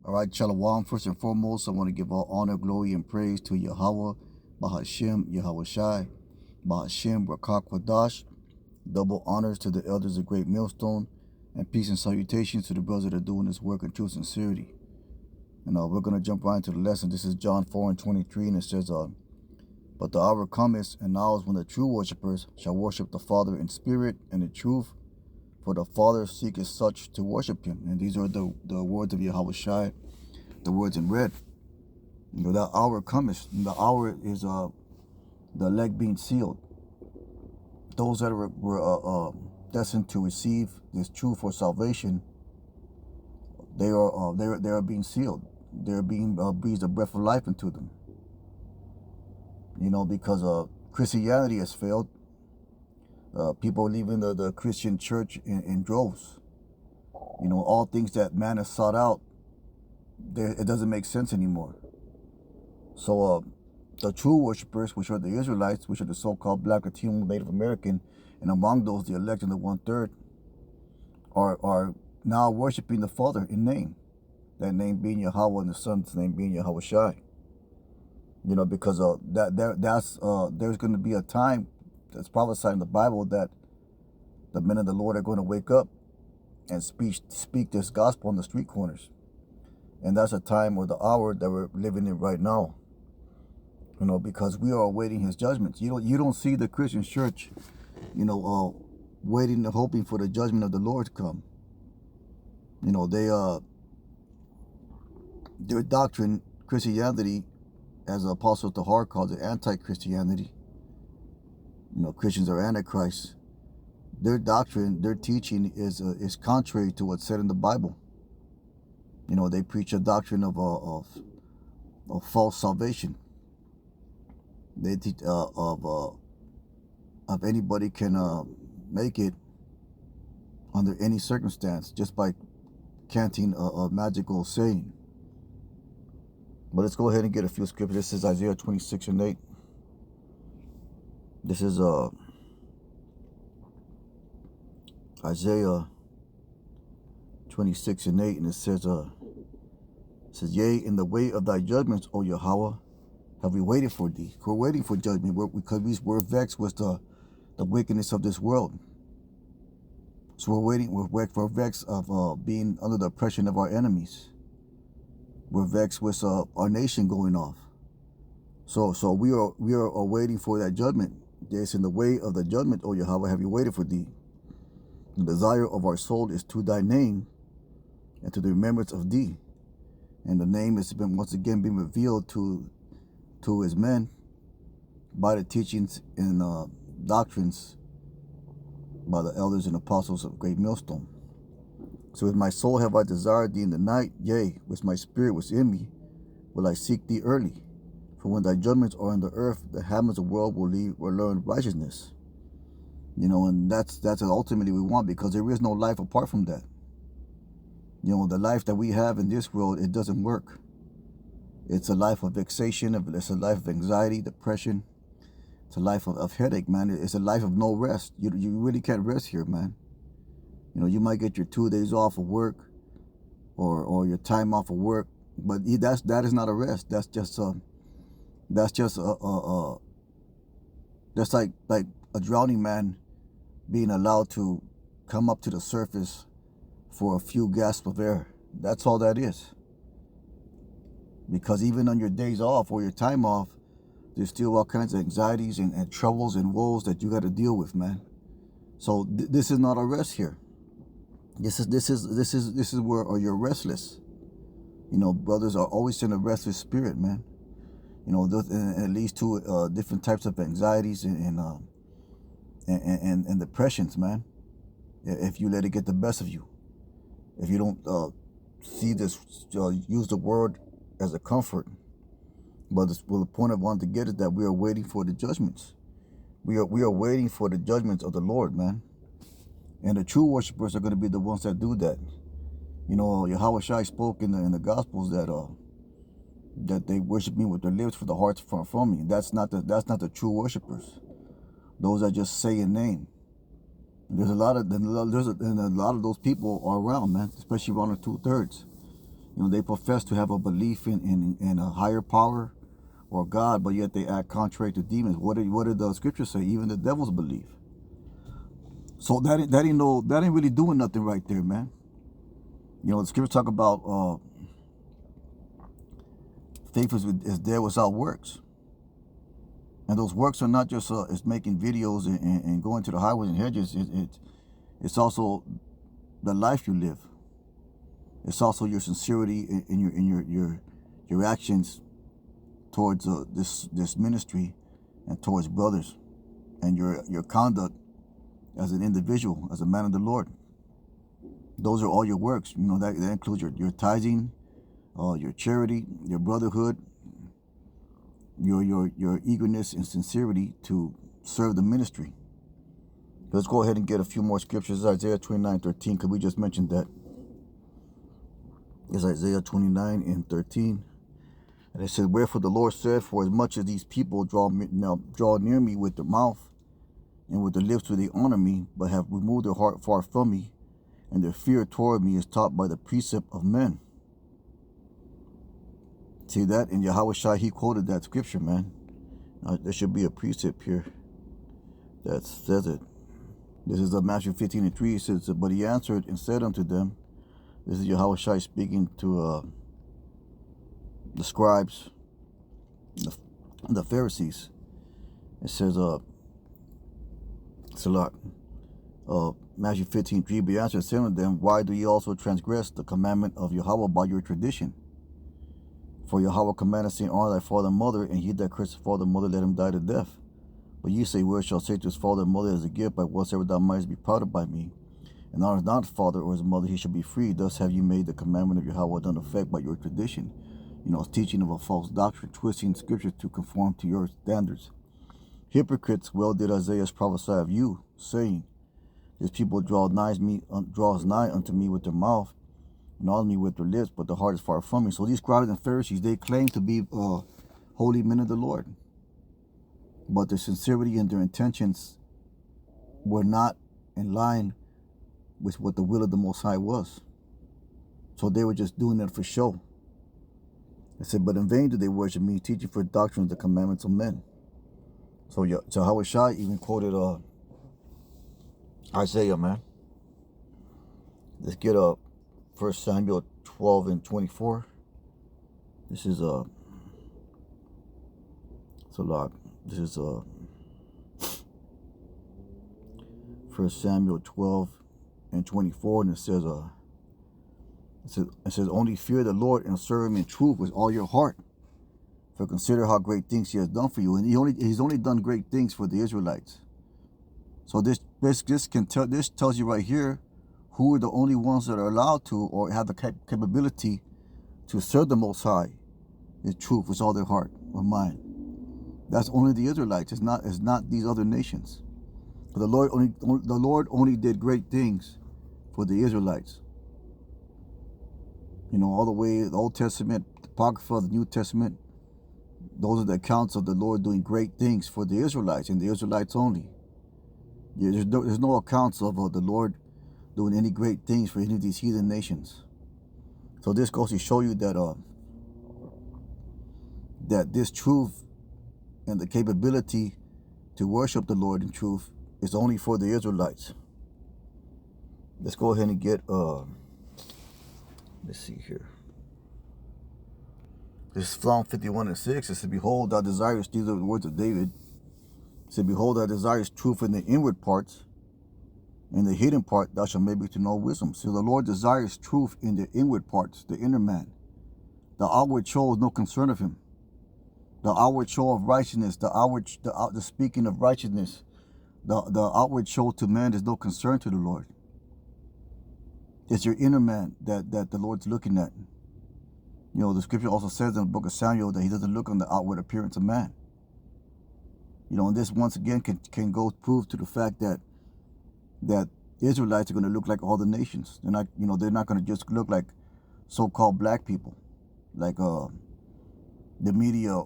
All right, Shalom. First and foremost, I want to give all honor, glory, and praise to Yahweh, Bahashem, Yahweh Shai, Bahashem, Rakak Kwadash. Double honors to the elders of Great Millstone, and peace and salutations to the brothers that are doing this work in true sincerity. And we're going to jump right into the lesson. This is John 4:23, and it says, But the hour cometh, and now is when the true worshippers shall worship the Father in spirit and in truth, for the Father seeketh such to worship him. And these are the words of Yahweh Shai, the words in red. You know, that hour cometh. And the hour is the elect being sealed. Those that were destined to receive this truth for salvation, they are being sealed. They're being breathed a breath of life into them. You know, because Christianity has failed. People are leaving the Christian church in droves. You know, all things that man has sought out, it doesn't make sense anymore. So the true worshipers, which are the Israelites, which are the so-called Black, Latino, Native American, and among those the elect and the 1/3, are now worshiping the Father in name. That name being Yahweh and the Son's name being Yahweh Shai. You know, because there's going to be a time that's prophesied in the Bible that the men of the Lord are going to wake up and speak this gospel on the street corners. And that's a time or the hour that we're living in right now. You know, because we are awaiting his judgments. You don't see the Christian church, you know, waiting and hoping for the judgment of the Lord to come. You know, their doctrine, Christianity, as Apostle Tahar calls it, anti-Christianity. You know, Christians are antichrist. Their doctrine, their teaching is contrary to what's said in the Bible. You know, they preach a doctrine of false salvation. They teach of anybody can make it under any circumstance just by chanting a magical saying. But let's go ahead and get a few scriptures. This is Isaiah 26:8. This is Isaiah 26:8, and it says, Yea, in the way of thy judgments, O Yahweh, have we waited for thee. We're waiting for judgment because we're vexed with the wickedness of this world. So we're vexed of being under the oppression of our enemies. We're vexed with our nation going off. So we are waiting for that judgment. Yes, in the way of the judgment, O Yahweh, have you waited for thee. The desire of our soul is to thy name and to the remembrance of thee. And the name has been once again being revealed to his men by the teachings and doctrines by the elders and apostles of Great Millstone. So with my soul have I desired thee in the night, yea, with my spirit within me will I seek thee early. For when thy judgments are on the earth, the inhabitants of the world will learn righteousness. You know, and that's what ultimately we want, because there is no life apart from that. You know, the life that we have in this world, it doesn't work. It's a life of vexation, it's a life of anxiety, depression. It's a life of headache, man. It's a life of no rest. You really can't rest here, man. You know, you might get your 2 days off of work or your time off of work, but that is not a rest. That's just like a drowning man being allowed to come up to the surface for a few gasps of air. That's all that is. Because even on your days off or your time off, there's still all kinds of anxieties and troubles and woes that you got to deal with, man. So this is not a rest here. This is where you're restless. You know, brothers are always in a restless spirit, man. You know, it leads to different types of anxieties and depressions, man. If you let it get the best of you, if you don't see this, use the word as a comfort. But the point I wanted to get is that we are waiting for the judgments. We are waiting for the judgments of the Lord, man. And the true worshipers are going to be the ones that do that. You know, Yahweh Shai spoke in the Gospels that they worship me with their lips, for the hearts far from me. That's not the true worshipers. Those that just say a name. And a lot of those people are around, man, especially around the 2/3. You know, they profess to have a belief in a higher power or God, but yet they act contrary to demons. What did the scriptures say? Even the devils believe. So that ain't really doing nothing right there, man. You know, the scriptures talk about faith is dead without works. And those works are not just it's making videos and going to the highways and hedges. It's also the life you live. It's also your sincerity in your actions towards this ministry and towards brothers, and your conduct as an individual, as a man of the Lord. Those are all your works. You know, that includes your tithing, your charity, your brotherhood, your eagerness and sincerity to serve the ministry. Let's go ahead and get a few more scriptures. Isaiah 29:13, because we just mentioned that. It's Isaiah 29:13. And it says, wherefore the Lord said, for as much as these people draw near me with their mouth, and with their lips do they honor me, but have removed their heart far from me, and their fear toward me is taught by the precept of men. See that? And Yahweh Shai, he quoted that scripture, man. There should be a precept here that says it. This is Matthew 15:3. It says, but he answered and said unto them, this is Yahweh Shai speaking to the scribes, the Pharisees. It says, Matthew 15:3, but he answered and said unto them, why do ye also transgress the commandment of Yahweh by your tradition? For Yahweh commanded, saying, honor thy father and mother, and he that curses father and mother, let him die to death. But ye say, whoever shall say to his father and mother as a gift, by whatsoever thou mightest be proud by me, and honors not his father or his mother, he shall be free. Thus have you made the commandment of Yahweh none effect by your tradition. You know, it's teaching of a false doctrine, twisting scriptures to conform to your standards. Hypocrites, well did Isaiah prophesy of you, saying, this people draws nigh unto me with their mouth, and honors me with their lips, but the heart is far from me. So these scribes and Pharisees, they claim to be holy men of the Lord, but their sincerity and their intentions were not in line with what the will of the Most High was. So they were just doing it for show. It said, but in vain do they worship me, teaching for doctrines the commandments of men. So Yahweh Shai even quoted Isaiah, man. Let's get 1 Samuel 12:24. This is it's a lot. This is 1 Samuel 12:24, and it says, only fear the Lord and serve him in truth with all your heart. For consider how great things he has done for you. And he's only done great things for the Israelites. So this tells you right here who are the only ones that are allowed to or have the capability to serve the Most High in truth with all their heart or mind. That's only the Israelites. It's not these other nations. But the Lord only did great things for the Israelites. You know, all the way, the Old Testament, the Apocrypha, the New Testament, those are the accounts of the Lord doing great things for the Israelites and the Israelites only. Yeah, there's no accounts of the Lord doing any great things for any of these heathen nations. So this goes to show you that that this truth and the capability to worship the Lord in truth is only for the Israelites. Let's go ahead and get let's see here. This is Psalm 51:6. It says, behold, thou desirest, these are the words of David. It said, behold, thou desirest truth in the inward parts, in the hidden part thou shalt make me to know wisdom. So the Lord desires truth in the inward parts, the inner man. The outward show is no concern of him. The outward show of righteousness, the speaking of righteousness, the outward show to man is no concern to the Lord. It's your inner man that the Lord's looking at. You know, the scripture also says in the book of Samuel that he doesn't look on the outward appearance of man. You know, and this once again can go prove to the fact that Israelites are going to look like all the nations. They're not going to just look like so-called black people, like the media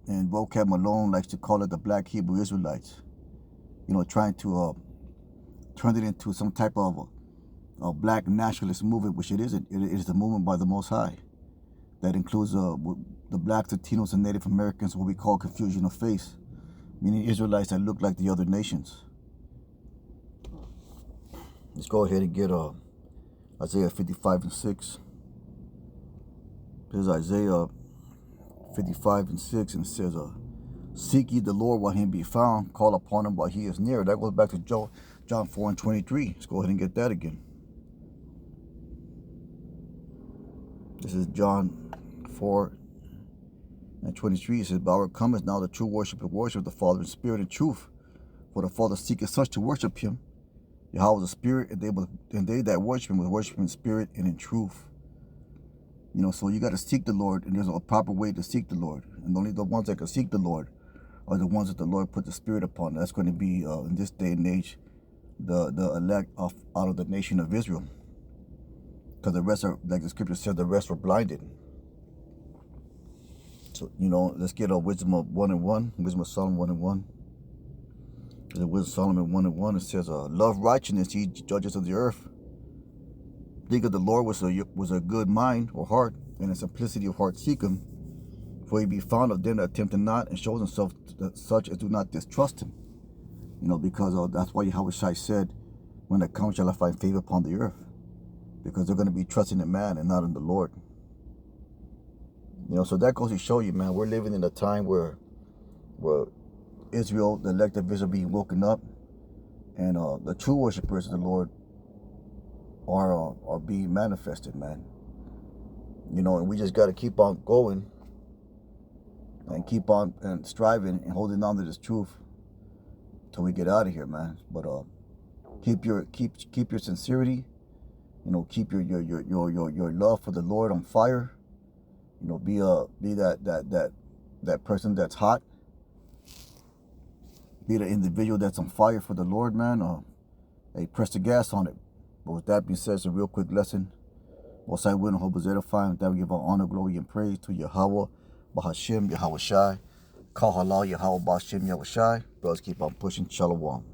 and Vocab Malone likes to call it the black Hebrew Israelites. You know, trying to turn it into some type of a black nationalist movement, which it isn't. It is the movement by the Most High. That includes the blacks, Latinos, and Native Americans, what we call confusion of face, meaning Israelites that look like the other nations. Let's go ahead and get Isaiah 55 and 6. Here's Isaiah 55 and 6, and it says, seek ye the Lord while he be found, call upon him while he is near. That goes back to John 4 and 23. Let's go ahead and get that again. This is John 4 and 23. It says, but our cometh now the true worship the Father in spirit and truth. For the Father seeketh such to worship him. Yahweh is a spirit, and they that worship him will worship him in spirit and in truth. You know, so you got to seek the Lord, and there's a proper way to seek the Lord. And only the ones that can seek the Lord are the ones that the Lord put the Spirit upon. That's going to be, in this day and age, the elect out of the nation of Israel. Because the rest are, like the scripture says, the rest were blinded. So, you know, let's get a wisdom of 1 and 1, wisdom of Solomon 1 and 1. The wisdom of Solomon 1 and 1, it says, love righteousness, ye judges of the earth. Think of the Lord was a good mind or heart, and a simplicity of heart seek him. For he be found of them that tempt him not, and shows himself to such as do not distrust him. You know, because that's why Yahweh Shai said, when I come shall I find favor upon the earth. Because they're going to be trusting in man and not in the Lord. You know, so that goes to show you, man, we're living in a time where Israel, the elect of Israel, being woken up, and the true worshipers of the Lord are being manifested, man. You know, and we just got to keep on going and keep on and striving and holding on to this truth till we get out of here, man. But keep your sincerity, you know, keep your love for the Lord on fire. You know, be that person that's hot. Be the individual that's on fire for the Lord, man. Hey, press the gas on it. But with that being said, it's a real quick lesson. Most I will and hope is edifying. With that, we give our honor, glory, and praise to Yahweh, Bahashim, Yahweh Shai. Call halal, Yahweh, Bahashim, Yahweh Shai. Brothers, keep on pushing. Shalom.